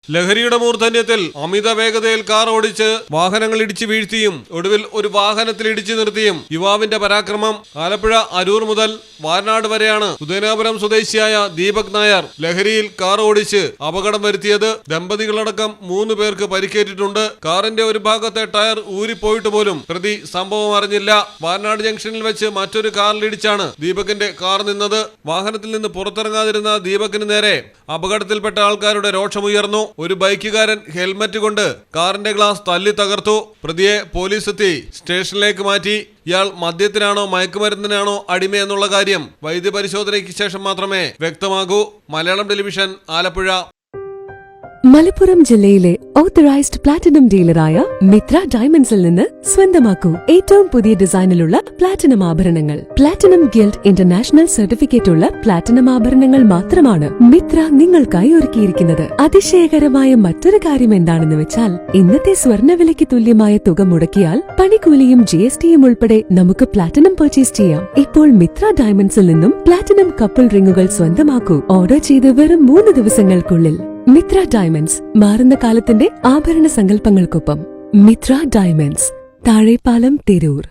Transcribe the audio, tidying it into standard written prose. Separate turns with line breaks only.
ലഹരിയുടെ മൂർധന്യത്തിൽ അമിത വേഗതയിൽ കാർ ഓടിച്ച് വാഹനങ്ങൾ ഇടിച്ചു വീഴ്ത്തിയും ഒടുവിൽ ഒരു വാഹനത്തിൽ ഇടിച്ചു നിർത്തിയും യുവാവിന്റെ പരാക്രമം. ആലപ്പുഴ അരൂർ മുതൽ വാരനാട് വരെയാണ് ഉദയനാപുരം സ്വദേശിയായ ദീപക് നായർ ലഹരിയിൽ കാർ ഓടിച്ച് അപകടം വരുത്തിയത്. ദമ്പതികളടക്കം 3 പേർക്ക് പരിക്കേറ്റിട്ടുണ്ട്. കാറിന്റെ ഒരു ഭാഗത്തെ ടയർ ഊരിപ്പോയിട്ട് പോലും പ്രതി സംഭവം അറിഞ്ഞില്ല. വാരനാട് ജംഗ്ഷനിൽ വെച്ച് മറ്റൊരു കാറിലിടിച്ചാണ് ദീപകിന്റെ കാർ നിന്നത്. വാഹനത്തിൽ നിന്ന് പുറത്തിറങ്ങാതിരുന്ന ദീപകിന് നേരെ അപകടത്തിൽപ്പെട്ട ആൾക്കാരുടെ രോഷമുയർന്നു. ഒരു ബൈക്കുകാരൻ ഹെൽമറ്റ് കൊണ്ട് കാറിന്റെ ഗ്ലാസ് തല്ലി തകർത്തു. പ്രതിയെ പോലീസ് എത്തി സ്റ്റേഷനിലേക്ക് മാറ്റി. ഇയാൾ മദ്യത്തിനാണോ മയക്കുമരുന്നിനാണോ അടിമയെന്നുള്ള കാര്യം വൈദ്യപരിശോധനയ്ക്ക് ശേഷം മാത്രമേ വ്യക്തമാകൂ. മലയാളം ടെലിവിഷൻ, ആലപ്പുഴ.
മലപ്പുറം ജില്ലയിലെ ഓത്തറൈസ്ഡ് പ്ലാറ്റിനം ഡീലറായ മിത്ര ഡയമണ്ട്സിൽ നിന്ന് സ്വന്തമാക്കൂ ഏറ്റവും പുതിയ ഡിസൈനിലുള്ള പ്ലാറ്റിനം ആഭരണങ്ങൾ. പ്ലാറ്റിനം ഗിൽഡ് ഇന്റർനാഷണൽ സർട്ടിഫിക്കറ്റ് ഉള്ള പ്ലാറ്റിനം ആഭരണങ്ങൾ മാത്രമാണ് മിത്ര നിങ്ങൾക്കായി ഒരുക്കിയിരിക്കുന്നത്. അതിശയകരമായ മറ്റൊരു കാര്യം എന്താണെന്ന് വെച്ചാൽ, ഇന്നത്തെ സ്വർണ്ണവിലയ്ക്ക് തുല്യമായ തുക മുടക്കിയാൽ പണിക്കൂലിയും GSTയും ഉൾപ്പെടെ നമുക്ക് പ്ലാറ്റിനം പർച്ചേസ് ചെയ്യാം. ഇപ്പോൾ മിത്ര ഡയമണ്ട്സിൽ നിന്നും പ്ലാറ്റിനം കപ്പിൾ റിങ്ങുകൾ സ്വന്തമാക്കൂ. ഓർഡർ ചെയ്ത് വെറും 3 ദിവസങ്ങൾക്കുള്ളിൽ. മിത്ര ഡയമണ്ട്സ്, മാറുന്ന കാലത്തിന്റെ ആഭരണ സങ്കല്പങ്ങൾക്കൊപ്പം. മിത്ര ഡയമണ്ട്സ്, താഴെപ്പാലം, തിരൂർ.